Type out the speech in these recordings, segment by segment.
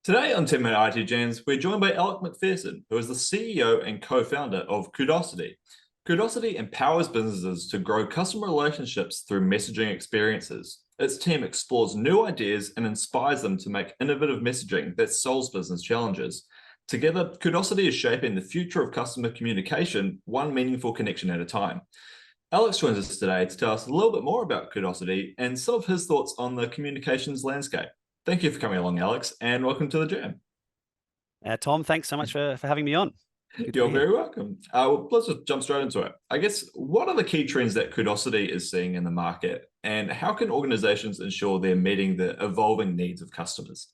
Today on 10 Minute IT Jams, we're joined by Alex Macpherson, who is the CEO and co-founder of Kudosity. Kudosity empowers businesses to grow customer relationships through messaging experiences. Its team explores new ideas and inspires them to make innovative messaging that solves business challenges. Together, Kudosity is shaping the future of customer communication, one meaningful connection at a time. Alex joins us today to tell us a little bit more about Kudosity and some of his thoughts on the communications landscape. Thank you for coming along, Alex, and welcome to the Jam. Tom, thanks so much for having me on. Good You're very welcome. Let's just jump straight into it. I guess, what are the key trends that Kudosity is seeing in the market, and how can organizations ensure they're meeting the evolving needs of customers?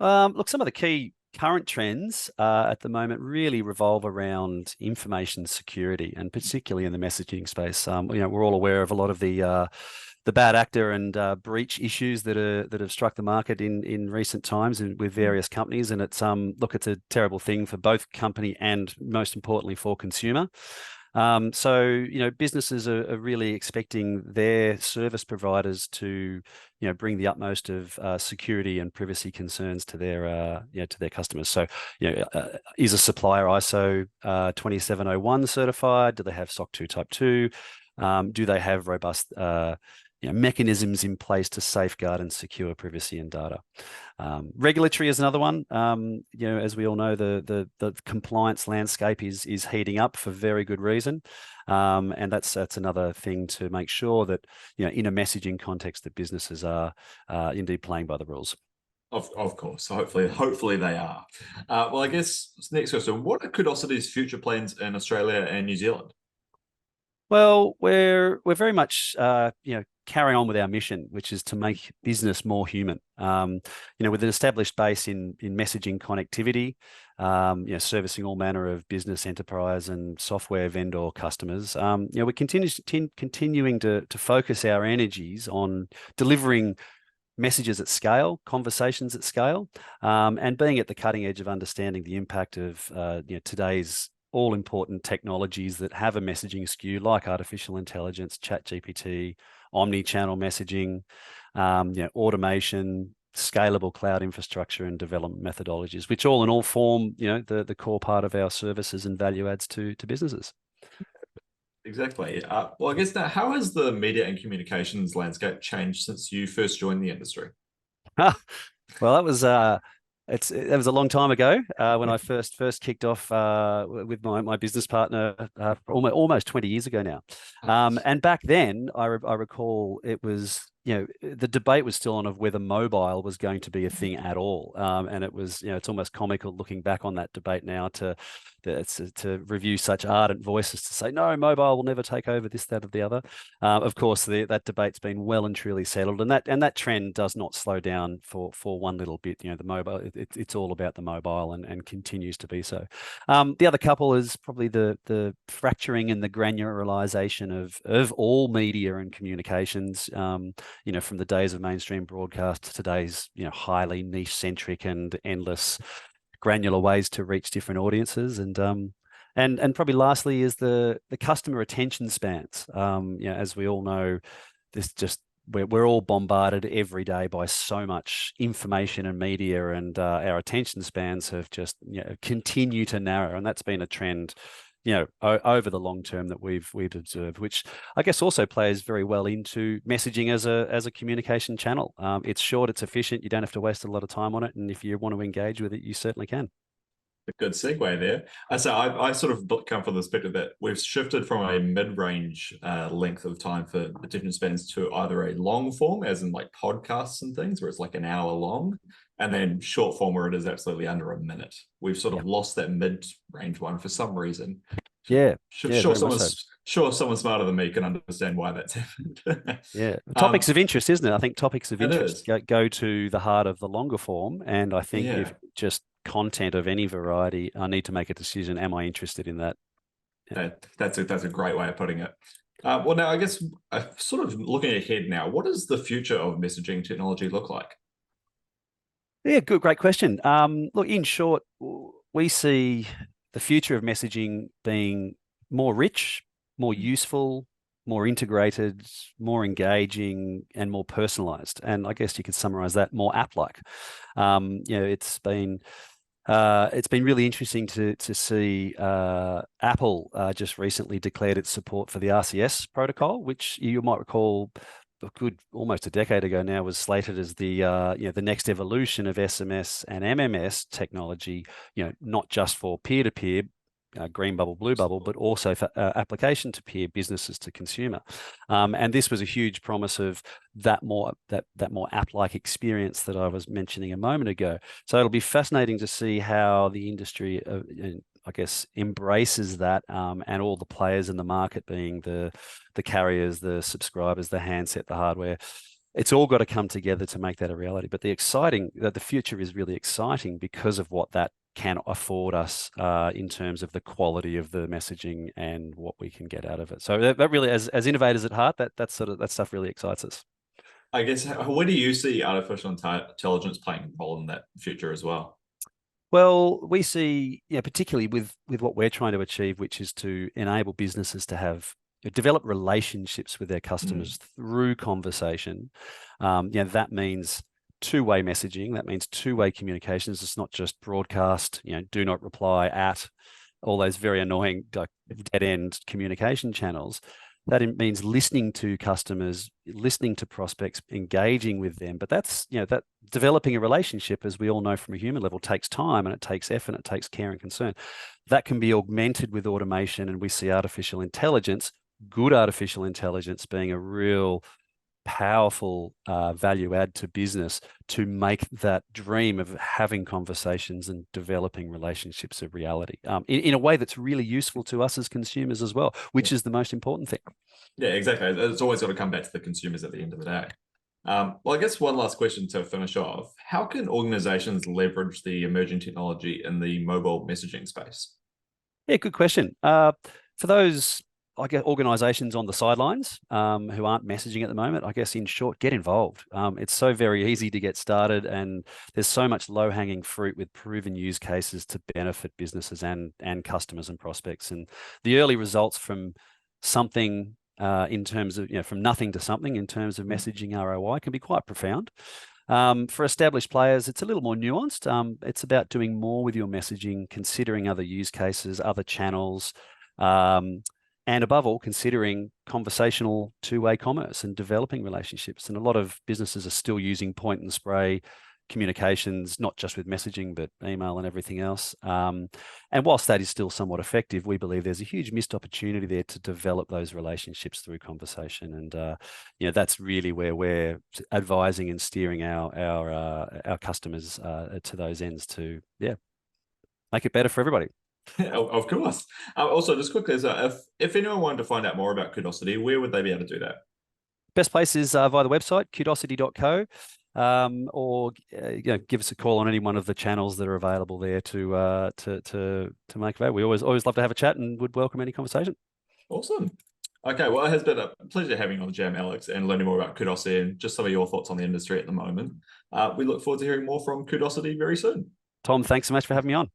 Look, some of the key current trends at the moment really revolve around information security, and particularly in the messaging space. We're all aware of a lot of the bad actor and breach issues that have struck the market in recent times with various companies, and it's a terrible thing for both company and, most importantly, for consumer. Businesses are really expecting their service providers to bring the utmost of security and privacy concerns to their customers. So is a supplier ISO 27001 certified? Do they have SOC 2 Type 2? Do they have robust mechanisms in place to safeguard and secure privacy and data? Regulatory is another one. As we all know, the compliance landscape is heating up for very good reason, and that's another thing to make sure that in a messaging context that businesses are indeed playing by the rules. Of course. So hopefully they are. Well, I guess next question: what are Kudosity's future plans in Australia and New Zealand? Well, we're very much carrying on with our mission, which is to make business more human. With an established base in messaging connectivity, servicing all manner of business, enterprise, and software vendor customers. We're continuing to focus our energies on delivering messages at scale, conversations at scale, and being at the cutting edge of understanding the impact of today's all-important technologies that have a messaging skew, like artificial intelligence, ChatGPT, omni-channel messaging, automation, scalable cloud infrastructure, and development methodologies, which all in all form the core part of our services and value adds to businesses. Exactly. Well, I guess now, how has the media and communications landscape changed since you first joined the industry? Well, that was it was a long time ago when I first kicked off with my business partner almost 20 years ago now. And back then, I recall it was, the debate was still on of whether mobile was going to be a thing at all. And it was, it's almost comical looking back on that debate now to review such ardent voices to say, no, mobile will never take over this, that, or the other. Of course, that debate's been well and truly settled, and that trend does not slow down for one little bit. The mobile, it's all about the mobile and continues to be so. The other couple is probably the fracturing and the granularization of all media and communications. From the days of mainstream broadcast to today's, highly niche-centric and endless granular ways to reach different audiences. And probably lastly is the customer attention spans. As we all know, we're all bombarded every day by so much information and media, and our attention spans have just continue to narrow, and that's been a trend over the long term that we've observed, which I guess also plays very well into messaging as a communication channel. It's short, it's efficient, you don't have to waste a lot of time on it, and if you want to engage with it, you certainly can. A good segue there. So I sort of come from the perspective that we've shifted from a mid-range length of time for attention spans to either a long form, as in like podcasts and things, where it's like an hour long, and then short form where it is absolutely under a minute. We've sort of lost that mid-range one for some reason. Sure, someone smarter than me can understand why that's happened. Topics of interest, isn't it? I think topics of interest go to the heart of the longer form, and I think if just content of any variety, I need to make a decision. Am I interested in that? That's a great way of putting it. Well, now I guess sort of looking ahead now, what does the future of messaging technology look like? Yeah, great question. Look, in short, we see the future of messaging being more rich, more useful, more integrated, more engaging, and more personalized. And I guess you could summarize that more app-like. It's been really interesting to see Apple just recently declared its support for the RCS protocol, which you might recall a good almost a decade ago now was slated as the next evolution of SMS and MMS technology. Not just for peer-to-peer. Green bubble, blue bubble, but also for application to peer, businesses to consumer, and this was a huge promise of that more app-like experience that I was mentioning a moment ago. So it'll be fascinating to see how the industry, I guess, embraces that, and all the players in the market, being the carriers, the subscribers, the handset, the hardware. It's all got to come together to make that a reality. But the future is really exciting because of what that can afford us in terms of the quality of the messaging and what we can get out of it. So that really, as innovators at heart, that stuff really excites us. I guess, where do you see artificial intelligence playing a role in that future as well? Well, we see, particularly with what we're trying to achieve, which is to enable businesses to develop relationships with their customers through conversation. That means two-way messaging. That means two-way communications. It's not just broadcast, do not reply at, all those very annoying dead-end communication channels. That means listening to customers, listening to prospects, engaging with them. But that's, that developing a relationship, as we all know from a human level, takes time, and it takes effort, and it takes care and concern. That can be augmented with automation, and we see artificial intelligence, good artificial intelligence, being a real powerful value add to business to make that dream of having conversations and developing relationships a reality, in a way that's really useful to us as consumers as well, which is the most important thing. Yeah, exactly. It's always got to come back to the consumers at the end of the day. Well, I guess one last question to finish off. How can organizations leverage the emerging technology in the mobile messaging space? Yeah, good question. For those, I guess, organizations on the sidelines who aren't messaging at the moment, I guess in short, get involved. It's so very easy to get started, and there's so much low-hanging fruit with proven use cases to benefit businesses and customers and prospects. And the early results from something in terms of, from nothing to something in terms of messaging ROI can be quite profound. For established players, it's a little more nuanced. It's about doing more with your messaging, considering other use cases, other channels, and above all, considering conversational two-way commerce and developing relationships. And a lot of businesses are still using point and spray communications, not just with messaging, but email and everything else. And whilst that is still somewhat effective, we believe there's a huge missed opportunity there to develop those relationships through conversation. And that's really where we're advising and steering our customers to those ends to make it better for everybody. Of course. Also, just quickly, if anyone wanted to find out more about Kudosity, where would they be able to do that? Best place is via the website, kudosity.co. Or give us a call on any one of the channels that are available there to make available. We always love to have a chat and would welcome any conversation. Awesome. Okay, well, it has been a pleasure having you on the jam, Alex, and learning more about Kudosity and just some of your thoughts on the industry at the moment. We look forward to hearing more from Kudosity very soon. Tom, thanks so much for having me on.